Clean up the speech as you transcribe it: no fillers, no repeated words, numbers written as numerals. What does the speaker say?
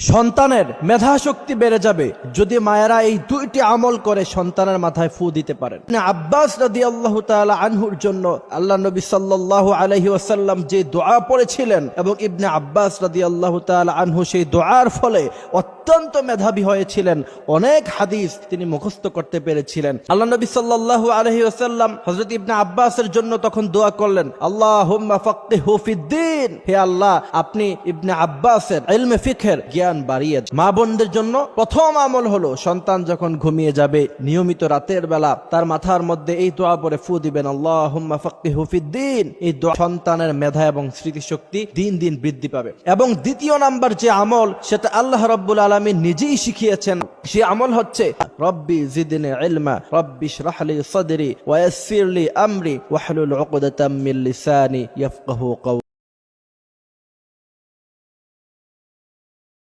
সন্তানের মেধা শক্তি বেড়ে যাবে যদি মায়েরা এই দুইটি আমল করে সন্তানের মাথায় ফু দিতে পারেন। আব্বাস রাদিয়াল্লাহু তাআলা আনহুর জন্য আল্লাহ নবী সাল্লাল্লাহু আলাইহি ওয়াসাল্লাম যে দোয়া পড়েছিলেন এবং ইবনে আব্বাস রাদিয়াল্লাহু তাআলা আনহু সেই দোয়ার ফলে অত্যন্ত মেধাবী হয়েছিলেন, অনেক হাদিস তিনি মুখস্থ করতে পেরেছিলেন। আল্লাহ নবী সাল্লাল্লাহু আলাইহি ওয়াসাল্লাম হযরত ইবনে আব্বাসের জন্য তখন দোয়া করলেন, আল্লাহুম্মা ফাক্কিহু ফিদ্দীন, হে আল্লাহ আপনি ইবনে আব্বাসের ইলমে ফিকহের জ্ঞান বাড়িয়ে। মা বোনদের জন্য প্রথম আমল হলো সন্তান যখন ঘুমিয়ে যাবে নিয়মিত রাতের বেলা তার মাথার মধ্যে এই দোয়া পড়ে ফু দিবেন, আল্লাহুম্মা ফাক্কিহু ফিদ্দীন। এই দোয়া সন্তানের মেধা এবং স্মৃতিশক্তি দিন দিন বৃদ্ধি পাবে। এবং দ্বিতীয় নাম্বার যে আমল সেটা আল্লাহ রাব্বুল আলামিন নিজেই শিখিয়েছেন, সে আমল হচ্ছে রব্বি জিদনি ইলমা রব্বি ইশরাহ লি সাদরি ওয়া ইয়াসসির লি আমরি ওয়াহলুল উকদাতাম মিন লিসানি ইয়াফকাহু কওলি।